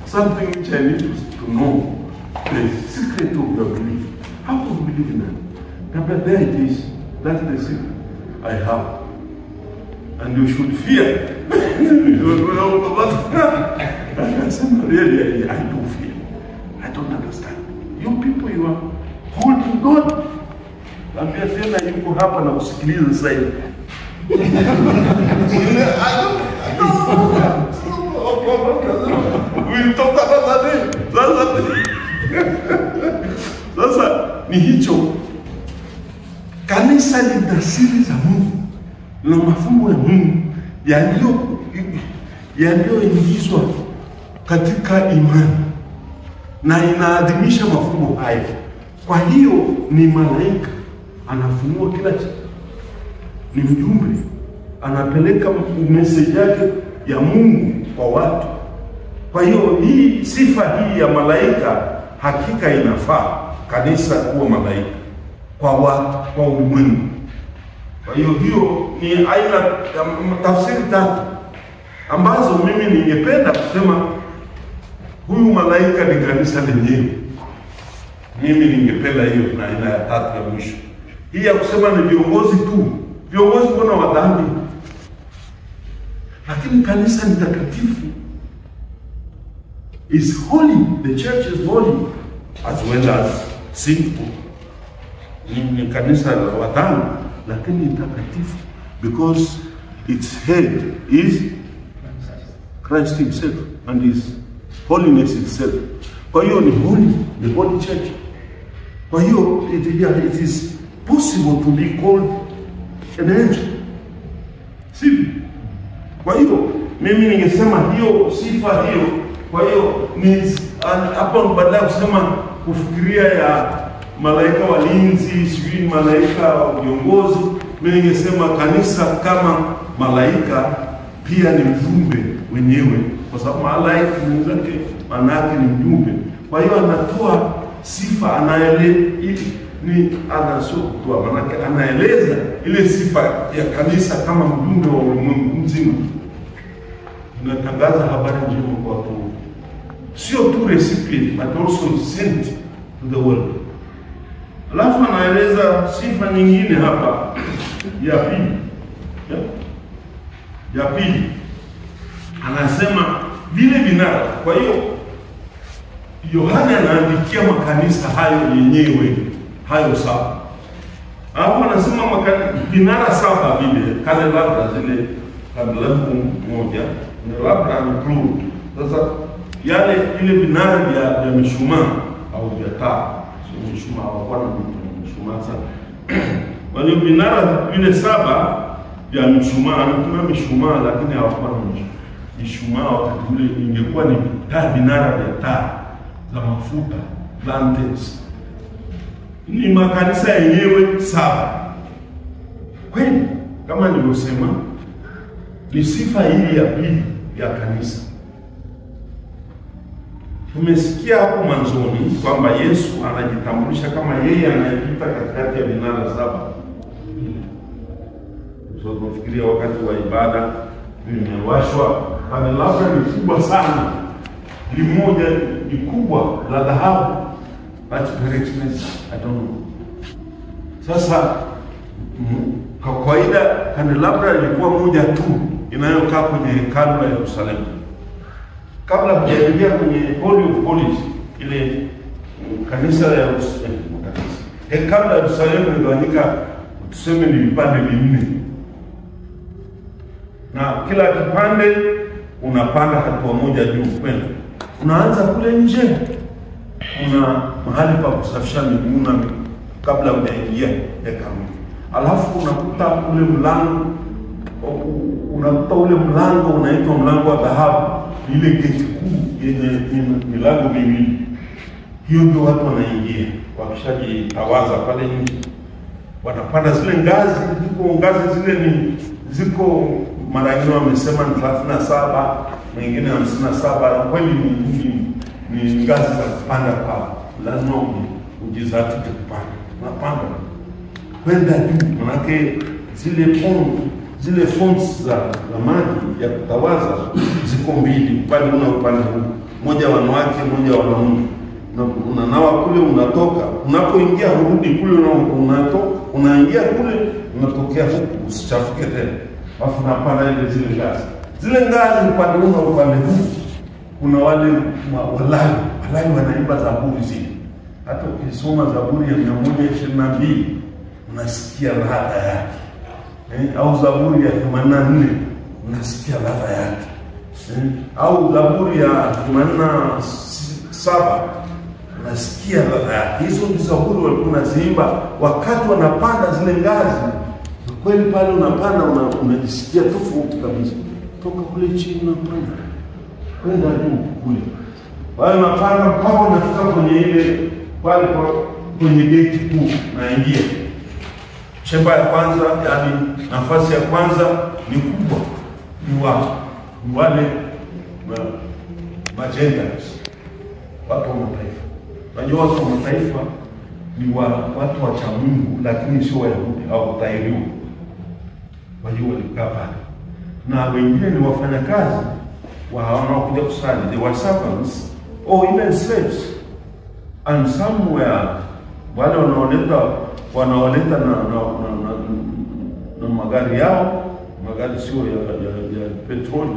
something which I need to know. The secret of your belief. How to believe in it? But there it is. That's the secret I have. And you should fear. Really, I don't fear. I don't understand. You people, you are holding God. Ambia tena yuko hapa na kusikiliza sasa hivi. We'll talk about that. Sasa ni hicho. Kanisa lina siri za Mungu na mafumbo ya Mungu yaliyoingizwa katika imani na inaadhimisha mafumbo haya. Kwa hiyo ni malaika anafunua kila kitu. Ni mjumbe anapeleka message yake ya Mungu kwa watu. Kwa hiyo hii sifa hii ya malaika hakika inafaa kanisa kuwa malaika kwa watu, kwa ulimwengu. Kwa hiyo ni aina ya tafsiri tatu ambazo mimi ningependa kusema huyu malaika ni kanisa lenyewe. Mimi ningependa hiyo na aina ya tatu ya mwisho. Hii ya kusema ni viongozi tu. Viongozi kuna wadhambi. Lakini kanisa ni takatifu. Is holy. The church is holy as well as sinful. Ni kanisa la wadhambi lakini ni takatifu because its head is Christ himself and his holiness itself. Kwa hiyo ni holy, the holy church. Kwa hiyo it is possible to be called an angel. Sivi. Kwa hiyo mimi ningesema hiyo sifa hiyo. Kwa hiyo ni hapo badala kusema kufikiria ya malaika walinzi, sijui malaika viongozi, mimi ningesema kanisa kama malaika pia ni mjumbe wenyewe, kwa sababu malaika mwenzake manake ni mjumbe. Kwa hiyo anatoa sifa, anaeleza ile sifa ya kanisa kama mjumbe wa ulimwengu mzima. Tunatangaza habari njema kwa watu. Sio tu recipient but also sent to the world. Alafu anaeleza sifa nyingine hapa ya pili. Ya pili anasema vile vinara. Kwa hiyo Yohana anaandikia makanisa hayo yenyewe, hayo saba. Alafu anasema vinara 7 vile candelabra zile candelabra moja candelabra ni plural. Sasa yale ile vinara vya mishumaa au vya taa, sio mishumaa, hawana mishumaa sana. Wale vinara vile 7 vya mishumaa, tuna mishumaa lakini hawakuwa na mishumaa wakati ule. Ingekuwa ni vinara vya taa za mafuta, lanterns. Ni makanisa yenyewe 7. Kweli kama nilivyosema, ni sifa hii ya pili ya kanisa. Tumesikia hapo mwanzoni kwamba Yesu anajitambulisha kama yeye anayepita katikati ya vinara 7. So tunafikiria wakati wa ibada vimewashwa candelabra ni kubwa sana. Limoja ni kubwa la dhahabu. That's very expensive. I don't know. Sasa kwa kawaida candelabra ilikuwa moja tu inayokaa kwenye hekalu la Yerusalemu. Kabla hujaingia kwenye Holy of Holies, ile kanisa la Yerusalemu, hekalu la Yerusalemu iligawanyika tuseme ni vipande 4. Na kila kipande unapanda hatua moja juu kwenda. Unaanza kule nje. Kuna mahali pa kusafisha miguu kabla hujaingia hekalu. Alafu unakuta ule mlango unaitwa mlango wa dhahabu, ile geti kuu yenye milango 2. Hiyo ndio watu wanaingia. Wakishajitawaza pale nje, wanapanda zile ngazi. Ngazi zile ziko mara nyingine wamesema ni 37, wengine 57. Kweli ni ngazi za kupanda pale. Lazima ujizatike kupanda. Unapanda kwenda juu, manake zile fonts za maji ya kutawaza ziko 2, upande huu. Moja wanawake, moja wanaume. Unanawa kule, unatoka. Unapoingia urudi kule, unaingia kule, unatokea huku, usichafuke tena. Alafu unapanda zile ngazi. Zile ngazi upande huu kuna wale walai wanaimba zaburi zile. Hata ukisoma Zaburi ya 122 unasikia ladha yake. Au Zaburi ya 84 unasikia ladha yake. Au Zaburi ya 87 unasikia ladha yake. Hizo ni zaburi walikuwa wanaziimba wakati wanapanda zile ngazi. Kweli pale unapanda unajisikia tofauti kabisa. Toka kule chini unapanda kwenda juu kule. Wale unapanda mpaka unafika kwenye ile pale kwenye geti kuu naingia. Chemba ya kwanza, yani nafasi ya kwanza ni kubwa. Ni wale majendas, watu wa mataifa. Unajua watu wa mataifa ni watu wa cha Mungu, lakini sio Wayahudi au kutahiriwa. Kwa hiyo walikaa pale. Na wengine ni wafanyakazi wanaokuja kusali. They were servants or even slaves. And somewhere wale wanaoleta na magari yao, magari sio ya petroli,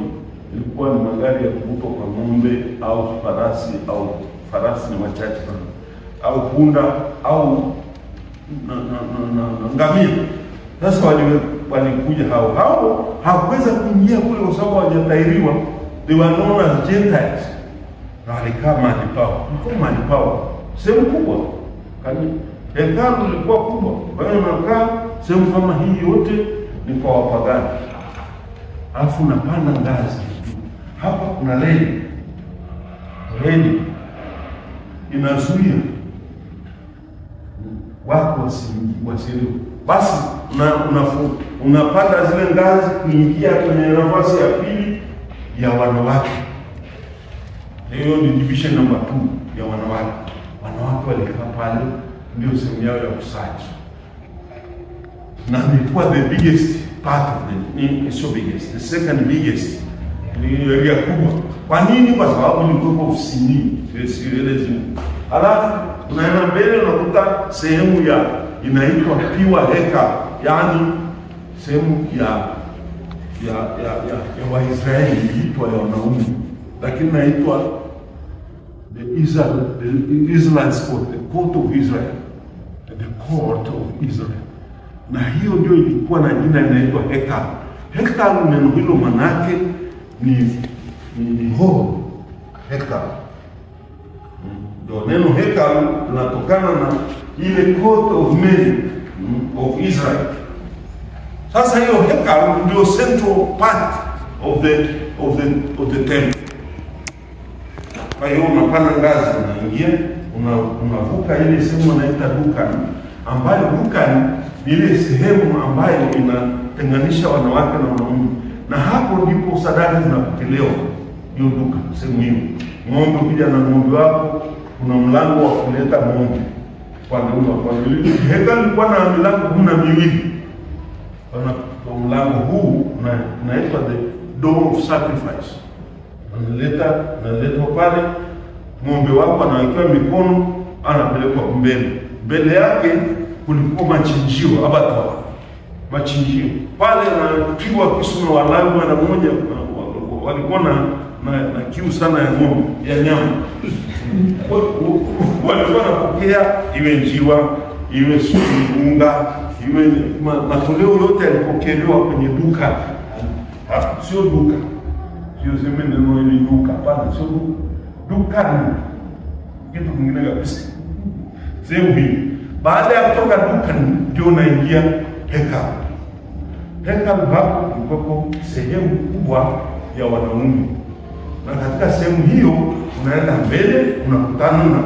ilikuwa ni magari ya kuvutwa kwa ng'ombe au farasi ni wachache sana, au punda au ngamia. Sasa walikuja hao hawakuweza kuingia kule kwa sababu hawajatahiriwa. They were known as Gentiles. Na walikaa mahali pao. Sehemu kubwa. Hekalu lilikuwa kubwa. Kwa hiyo unakaa sehemu kama hii yote ni kwa wapagani. Alafu unapanda ngazi. Hapa kuna reli. Reli inazuia watu wasiliwe. Basi unapanda zile ngazi kuingia kwenye nafasi ya pili ya wanawake. Hiyo ni division number 2 ya wanawake. Wanawake walikaa pale, ndio sehemu yao ya kusali. Na ilikuwa the biggest part of the, so biggest, the second biggest, ni area kubwa. Kwa nini? Kwa sababu ilikuwa ofisini, alafu unaenda mbele unakuta sehemu inaitwa piwa heka, yani sehemu ya Waisraeli inaitwa ya wanaume, lakini inaitwa the Israelites court, the court of Israel, the court of Israel. na hiyo ndio ilikuwa na jina inaitwa hekalu. Hekalu neno hilo manake ni hall. Hekalu. Ndio neno hekalu linatokana na ile court of men of Israel. Sasa hiyo hekalu ndio central part of the temple. Kwa hiyo unapanda ngazi, unaingia, unavuka ile sehemu inaitwa dukani, ambayo dukani ni ile sehemu ambayo inatenganisha wanawake na wanaume, na hapo ndipo sadaka zinapokelewa. Hiyo duka, sehemu hiyo. Ng'ombe ukija na ng'ombe wako, kuna mlango wa kuleta ng'ombe. Kwa nini? Hekalu ilikuwa na milango 12. Kwa mlango huu unaitwa the door of sacrifice. Analetwa pale, ng'ombe wako anawekewa mikono, anapelekwa mbele. Mbele yake kulikuwa machinjio, abattoir. Machinjio. Pale anapigwa kisu na Walawi mara moja, walikuwa na kiu sana ya ng'ombe, ya nyama. Walikuwa wanapokea iwe njiwa, iwe unga, iwe matoleo yote yalipokelewa kwenye duka. Sio duka. Sio sema neno ile duka, hapana, sio duka. Kitu kingine kabisa. Sehemu hii. Baada ya kutoka duka ndio unaingia hekalu. Hekalu hapo ndipo sehemu kubwa ya wanaume. Na katika sehemu hiyo unaenda mbele, unakutana na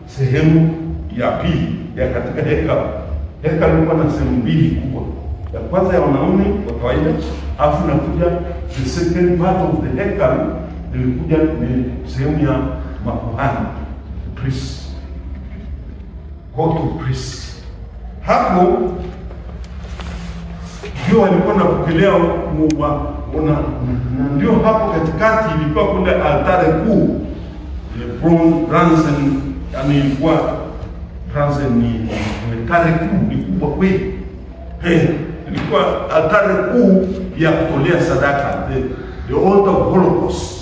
sehemu ya pili ya katika hekalu. Hekalu liko na sehemu mbili kubwa. Ya kwanza ya wanaume wa kawaida, afu nakuja the second part of the hekalu, ilikuja ni sehemu ya makuhani, priests. Court of priests. Hapo ndio walikuwa napokelea ndio hapo katikati ilikuwa kule altare kuu. Bronze, yani ilikuwa bronze ni altare kuu, ni kubwa kweli. Ilikuwa altare kuu ya kutolea sadaka, the altar of Holocaust.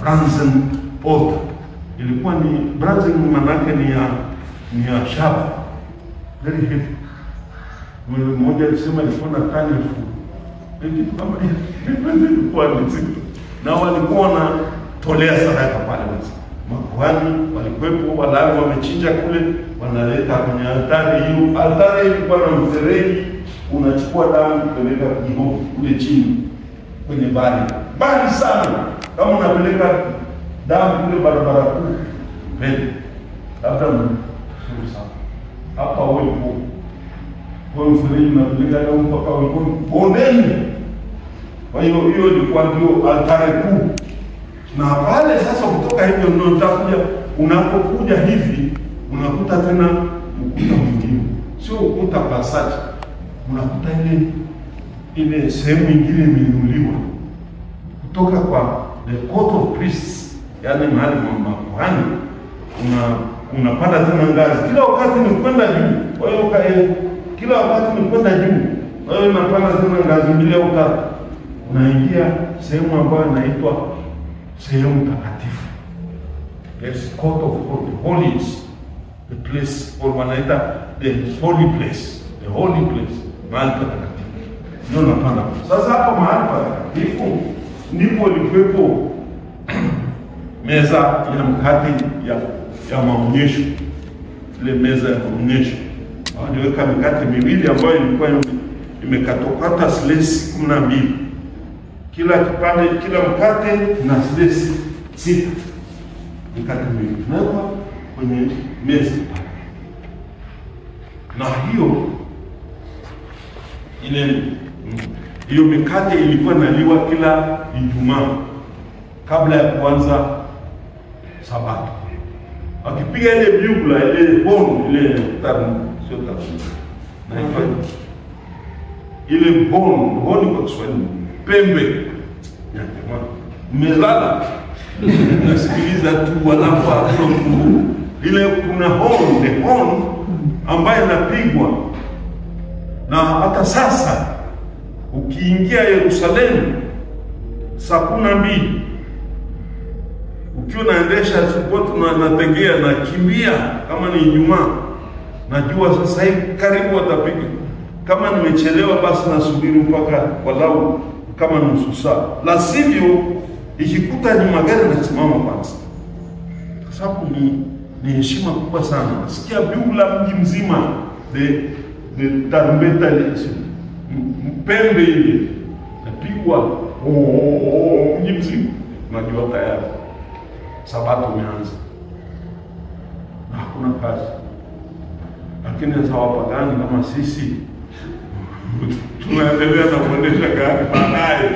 Bronze altar. Ilikuwa ni bronze, manake ni ya shaba. Very heavy. Mmoja alisema ilikuwa na tani 1000. Kitu kama hiyo. Na walikuwa wanatolea sadaka pale. Makuhani walikuwepo, Walawi wamechinja kule, wanaleta kwenye altari hiyo. Altari ilikuwa na mfereji, unachukua damu kupeleka kule chini kwenye bali. Bali sana. Kama unapeleka damu kule barabara kuu, mbele. Labda sio sana. Hapa wewe kwa mfereji unapeleka damu mpaka wewe bondeni. Kwa hiyo ilikuwa ndio altare kuu. Na pale sasa kutoka hivyo ndio utakuja, unapokuja hivi unakuta tena ukuta mwingine. Sio ukuta passage. Unakuta ile sehemu nyingine imeinuliwa kutoka kwa the court of priests, yani mahali makuhani. Unapanda tena ngazi. Kila wakati ni kwenda juu. Kwa hiyo kila wakati ni kwenda juu. Kwa hiyo unapanda tena ngazi mbili au tatu. Unaingia sehemu ambayo inaitwa sehemu takatifu. Yes, court of holies, the place, or wanaita the holy place, mahali patakatifu. Ndio unapanda. Sasa hapo mahali patakatifu ndipo ilikuwepo meza ya mkate ya maonyesho. Ile meza ya maonyesho. Waliweka mikate miwili ambayo ilikuwa imekatokata slice 12. Kila kipande, kila mkate na slice 6. Mikate miwili. Na kwenye meza. Na hiyo mikate ilikuwa inaliwa kila Ijumaa kabla ya kuanza Sabato. Akipiga ile bugla, ile horn, ile sio tamu. Na ile horn kwa Kiswahili, pembe. Ya jamaa, mmelala. Nasikiliza tu wanafa ile kuna horn ambayo inapigwa. Na hata sasa ukiingia Yerusalemu saa 12 ukiwa naendesha support nategea na kimbia kama ni Ijumaa, najua sasa hivi karibu watapiga. kama nimechelewa basi nasubiri mpaka walau kama nusu saa, la sivyo ikikuta ni magari nasimama kwanza, kwa sababu ni heshima kubwa sana. Sikia biu la mji mzima, de tarumbeta ile mpembe ile napigwa, mji mzima unajua tayari sabato imeanza na hakuna kazi. Lakini sasa wapagani kama sisi tunaendelea na kuendesha gari baadaye,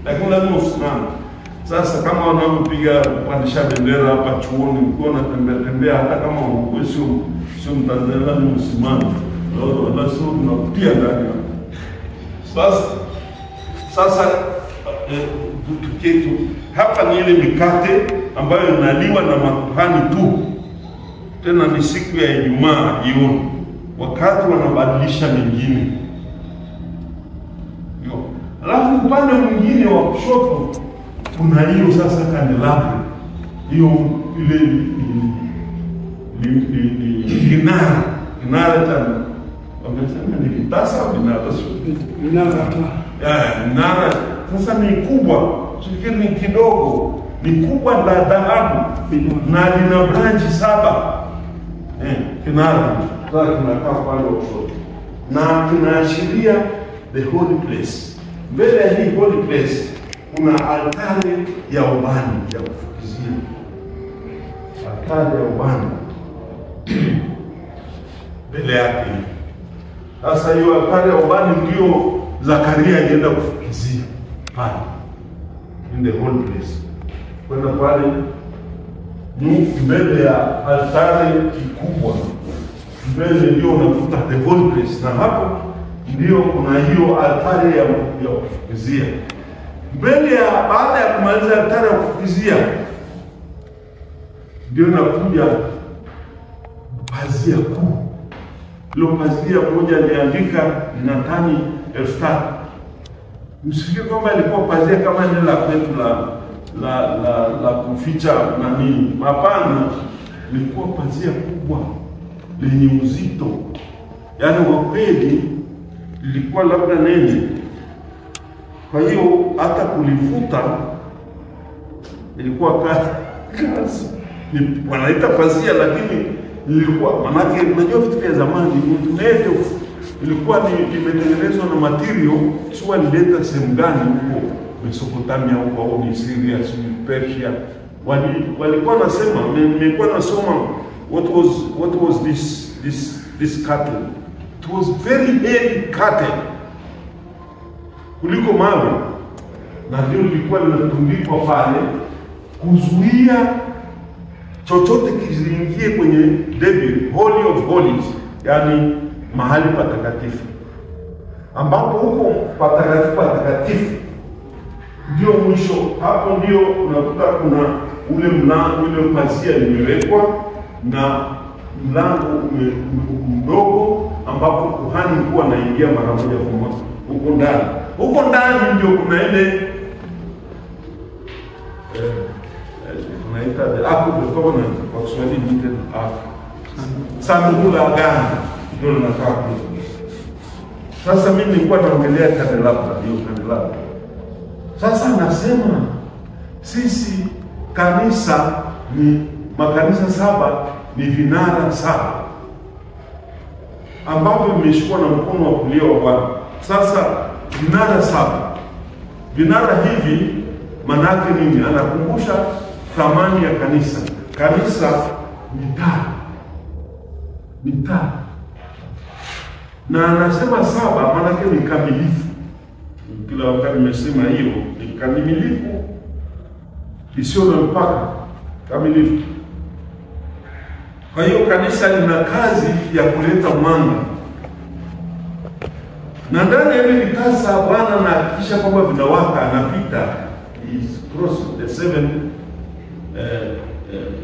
lakini lazima usimame. Sasa kama wanaopiga kupandisha bendera hapa chuoni, ukiona tembea hata kama sio Mtanzania, lazima usimame, lazima tunakutia ndani. Sasa tuketu hapa ni ile mikate ambayo inaliwa na makuhani tu, tena ni siku ya Ijumaa jioni, wakati wanabadilisha mengine. Alafu upande mwingine wa kushoto kuna hiyo sasa kandelabra, hiyo ile kinara tena wamesema ni vitasa vinara sasa ni kubwa, sikiri ni kidogo, ni kubwa la dhahabu na lina branchi 7. Kinara sasa kinakaa pale kushoto na kinaashiria the holy place. Mbele ya hii holy place kuna altari ya ubani ya kufukizia, altari ya ubani mbele yake. Sasa hiyo altari ya ubani ndio Zakaria alienda kufukizia pale in the holy place. Kwenda pale mbele ya altari kikubwa, mbele ndio unakuta the holy place, na hapo ndio kuna hiyo altari ya kufukizia. Mbele ya baada ya kumaliza altari ya kufukizia ndio nakuja pazia kuu. Ile pazia moja aliandika na tani 1000. Msifikiri kwamba ilikuwa pazia kama ile la kwetu la kuficha nani. Mapana, ilikuwa pazia kubwa lenye uzito. Yaani kwa kweli ilikuwa labda nene. Kwa hiyo hata kulifuta ilikuwa kazi. Wanaita pazia, lakini ilikuwa manake, unajua vitu vya zamani ndio ilikuwa imetengenezwa na material sio nileta sehemu gani huko Mesopotamia huko au ni Syria, Persia. Walikuwa nasema, nimekuwa nasoma what was this cattle. It was very heavy cattle kuliko mawe, na ndio lilikuwa linatundikwa pale kuzuia chochote kiziingie kwenye David, Holy of Holies, yani mahali patakatifu, ambapo huko patakatifu ndio mwisho. Hapo ndio unakuta kuna ule mlango, ile pazia limewekwa na mlango mdogo ambapo kuhani mkuu anaingia mara moja kwa moja huko ndani. Huko ndani ndio kuna ile tunaita the Ark of the Covenant, kwa Kiswahili ni Ark, sanduku la agano, ndio linakaa kule. Sasa mimi nilikuwa naongelea kandelabra, hiyo kandelabra. Sasa nasema sisi kanisa ni makanisa 7, ni vinara 7 ambapo vimeshikwa na mkono wa kulia wa Bwana. Sasa vinara 7, vinara hivi manake nini? Anakumbusha thamani ya kanisa. Kanisa ni taa, ni taa, na anasema 7 manake ni kamilifu. Kila wakati nimesema hiyo ni kamilifu, isiyo na mpaka, kamilifu. Kwa hiyo kanisa lina kazi ya kuleta mwanga, na ndani ya ile vitasa Bwana anahakikisha kwamba vinawaka, anapita cross the 7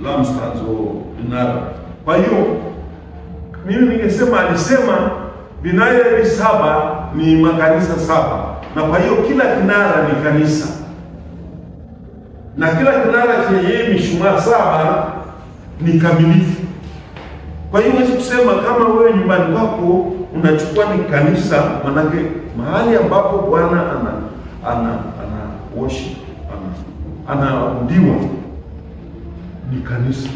lampstands au vinara. Kwa hiyo mimi ningesema, alisema vinara 7 ni makanisa 7, na kwa hiyo kila kinara ni kanisa, na kila kinara chenye mishumaa 7 ni kamilifu. Kwa hiyo huwezi kusema kama wewe nyumbani kwako unachukua ni kanisa, manake mahali ambapo Bwana ana worship, anaabudiwa ni kanisa.